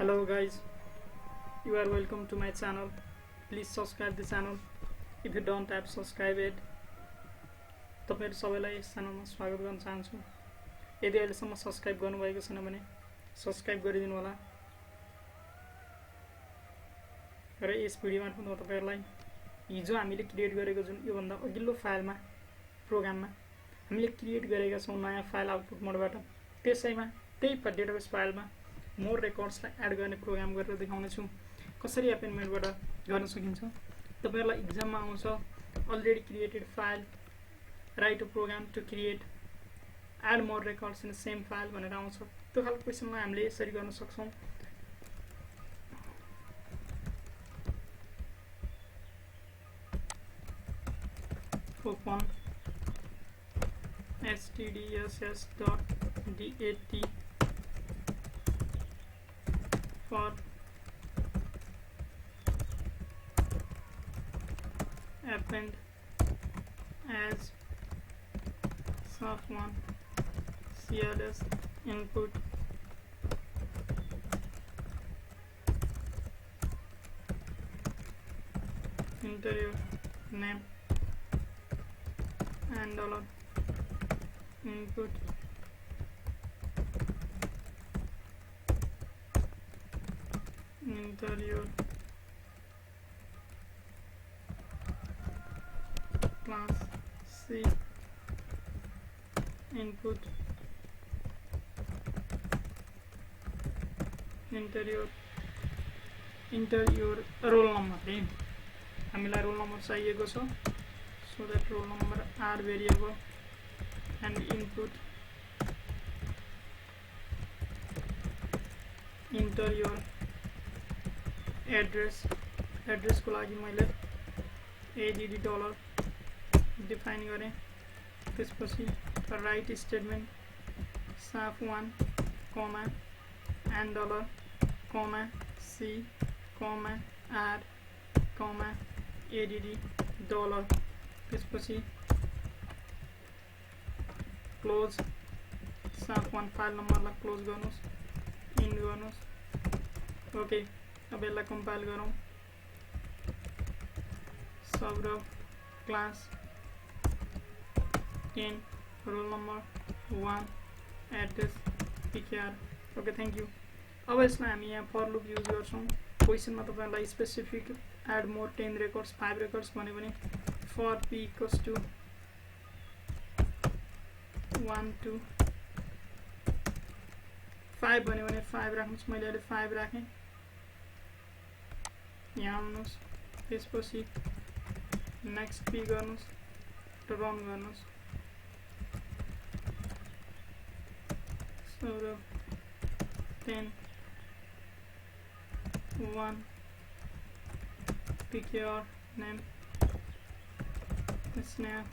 Hello guys, you are welcome to my channel. Please subscribe the channel if you don't have subscribed it. तपाईहरु सबैलाई यस च्यानलमा स्वागत गर्न चाहन्छु। यदि अहिलेसम्म सब्स्क्राइब गर्नुभएको छैन भने सब्स्क्राइब गरिदिनु होला। र यस भिडियो मार्फत म तपाईहरुलाई हिजो हामीले क्रिएट गरेको जुन यो भन्दा अघिल्लो फाइलमा प्रोग्राममा हामीले क्रिएट गरेका छौं नयाँ फाइल आउटपुट मोडबाट, त्यसैमा त्यही डेटाबेस फाइलमा मोर रेकर्ड्सलाई एड गर्ने प्रोग्राम गरेर देखाउने छु। कसरी एपेन्डमेन्टबाट गर्न सकिन्छ तपाईहरुलाई एक्जाममा आउँछ। Already created file, write a program to create add more records in the same file भनेर आउँछ। त्यो खालको क्वेशनलाई हामीले यसरी गर्न सक्छौं। open stdss.dat for append as soft1 cls input enter your name and dollar input enter your class C input enter your roll number. हामीलाई roll number चाहिएको छ, so that roll number are variable and input enter your address. address को लागि मैले add dollar define गरे। त्यसपछि write statement soft1 comma and dollar comma c comma r comma add dollar। त्यसपछि close soft1 file नम्बरलाई close गर्नुस्, end गर्नुस्। Okay, अब यसलाई कम्पाइल गरौँ। सब class 10 roll number 1 address pkr। Okay, thank you. अब यसलाई हामी यहाँ फर लुप युज गर्छौं। क्वेशनमा तपाईहरुलाई specific add more 10 records 5 records भन्यो भने for p equals to 1 to 5 भन्यो भने 5 राख्नुस्। मैले अहिले 5 राखे। यहाँ आउनुस्, त्यसपछि नेक्स्ट p गर्नुस् र रन गर्नुस्। So 10 1 pkr name snap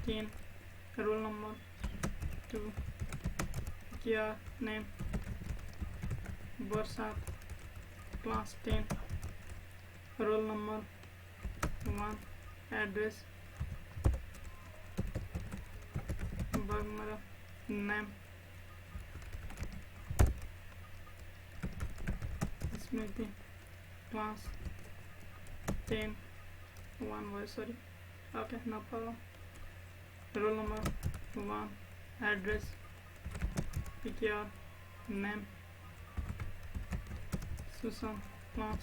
10 roll number 2 pkr name barsat class 10 roll number 1 address bagmara name Smithy class 10 1 was sorry. Okay, no problem. Roll number 1 address pkr name Susan class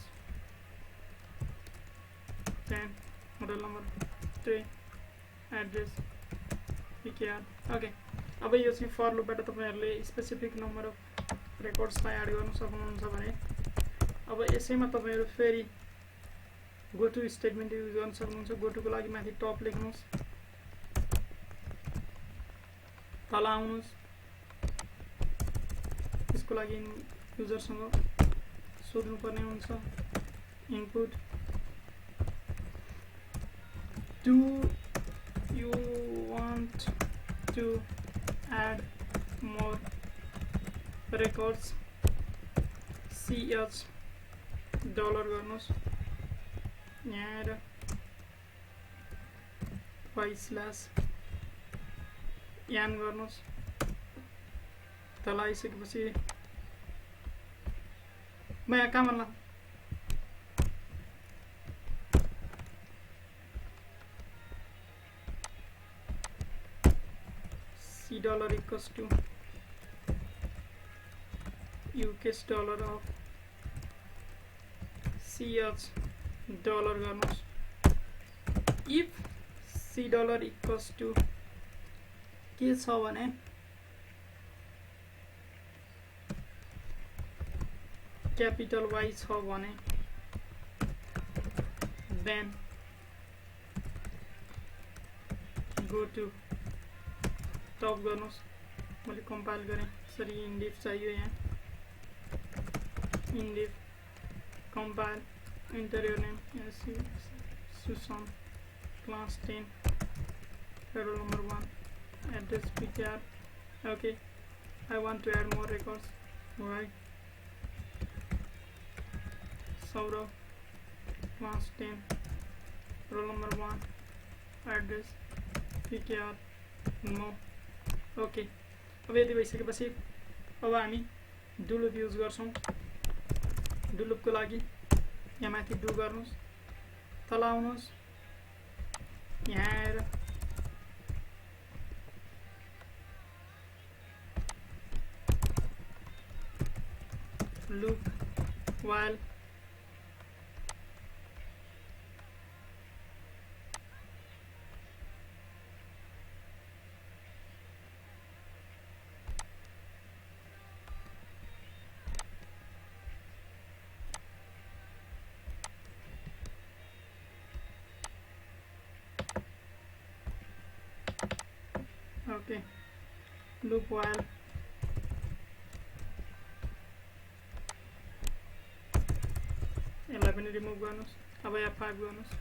10 roll number 3 address pkr। Okay, अब यो चाहिँ for लुपबाट तपाईहरुले specific number of रेकर्ड्सलाई add गर्न सक्नुहुन्छ भने अब यसैमा तपाईहरु फेरि गोटो स्टेटमेन्ट युज गर्न सक्नुहुन्छ। गोटो को लागि माथि टप लेख्नुस्, तल आउनुस्। त्यसको लागि युजरसँग सोध्नु पर्ने हुन्छ। Input do you want to add more records ch dollar गर्नुस्। यहाँ आएर यान गर्नुस्। तल आइसकेपछि मैं यहाँ कहाँ मतलब C dollar equals to UK's dollar of CH dollar गर्नुहोस् if C dollar equals to के छ भने capital Y छ भने then go to टप गर्नुहोस् मैले कम्पाइल गरेँ सरी इन्डिफ चाहियो यहाँ इन्डिफ compile enter your name as Susan class 10 roll number 1 address ptr okay I want to add more records right Saurav class 10 roll number 1 address ptr no okay अब यति भइसकेपछि अब हामी do loop युज गर्छौं do loop को लागि यहाँ माथि do गर्नुस् तल आउनुस् यहाँ आएर loop while okay loop while यसलाई पनि रिमुभ गर्नुस् अब यहाँ 5 गर्नुस्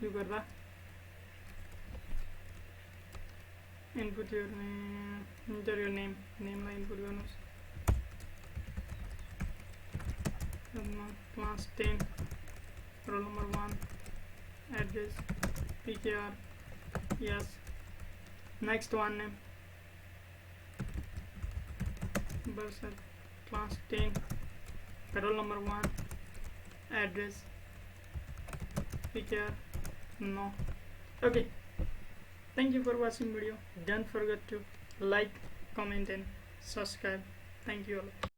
यो गर्दा input your name enter your name लाई इनपुट गर्नुस् class 10 roll number 1 address ptr yes next one name Barsad class 10 roll number 1 address ptr no okay thank you for watching video don't forget to like comment and subscribe thank you all